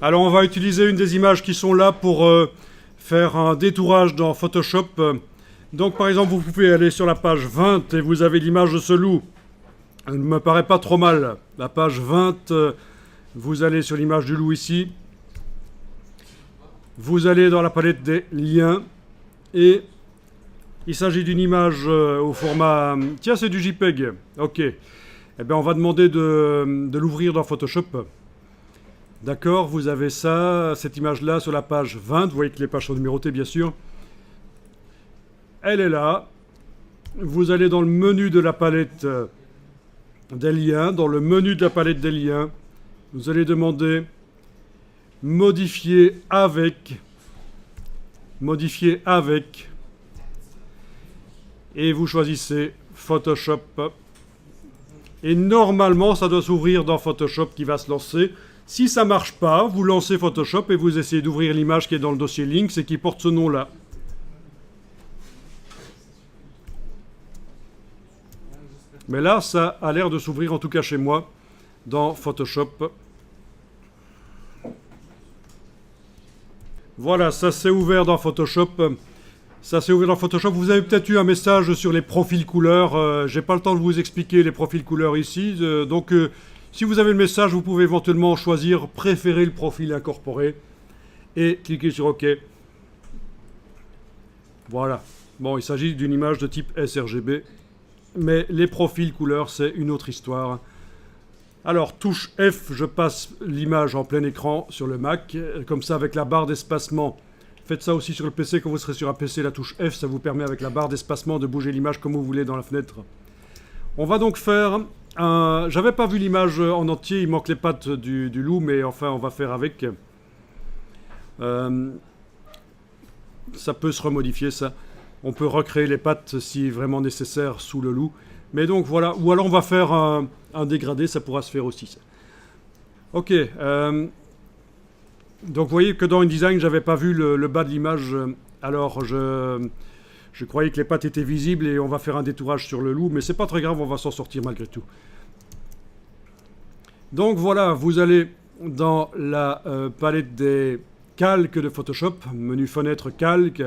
Alors on va utiliser une des images qui sont là pour faire un détourage dans Photoshop. Donc par exemple vous pouvez aller sur la page 20 et vous avez l'image de ce loup. Elle ne me paraît pas trop mal. La page 20, vous allez sur l'image du loup ici. Vous allez dans la palette des liens et il s'agit d'une image au format... Tiens, c'est du JPEG. Ok. Eh bien, on va demander de l'ouvrir dans Photoshop. D'accord, vous avez ça, cette image-là sur la page 20. Vous voyez que les pages sont numérotées, bien sûr. Elle est là. Vous allez dans le menu de la palette des liens. Dans le menu de la palette des liens, vous allez demander modifier avec. Modifier avec. Et vous choisissez Photoshop. Et normalement, ça doit s'ouvrir dans Photoshop qui va se lancer. Si ça ne marche pas, vous lancez Photoshop et vous essayez d'ouvrir l'image qui est dans le dossier Links et qui porte ce nom-là. Mais là, ça a l'air de s'ouvrir, en tout cas chez moi, dans Photoshop. Voilà, ça s'est ouvert dans Photoshop. Ça s'est ouvert dans Photoshop. Vous avez peut-être eu un message sur les profils couleurs. J'ai pas le temps de vous expliquer les profils couleurs ici. Donc, si vous avez le message, vous pouvez éventuellement choisir préférer le profil incorporé et cliquer sur OK. Voilà. Bon, il s'agit d'une image de type sRGB. Mais les profils couleurs, c'est une autre histoire. Alors, touche F, je passe l'image en plein écran sur le Mac. Comme ça, avec la barre d'espacement. Faites ça aussi sur le PC. Quand vous serez sur un PC, la touche F, ça vous permet avec la barre d'espacement de bouger l'image comme vous voulez dans la fenêtre. On va donc faire un... J'avais pas vu l'image en entier, il manque les pattes du loup, mais enfin, on va faire avec. Ça peut se remodifier, ça. On peut recréer les pattes si vraiment nécessaire sous le loup. Mais donc voilà, ou alors on va faire un dégradé, ça pourra se faire aussi. Ça. Ok. Donc vous voyez que dans InDesign, j'avais pas vu le bas de l'image. Alors je croyais que les pattes étaient visibles et on va faire un détourage sur le loup, mais c'est pas très grave, on va s'en sortir malgré tout. Donc voilà, vous allez dans la palette des calques de Photoshop, menu fenêtre calque.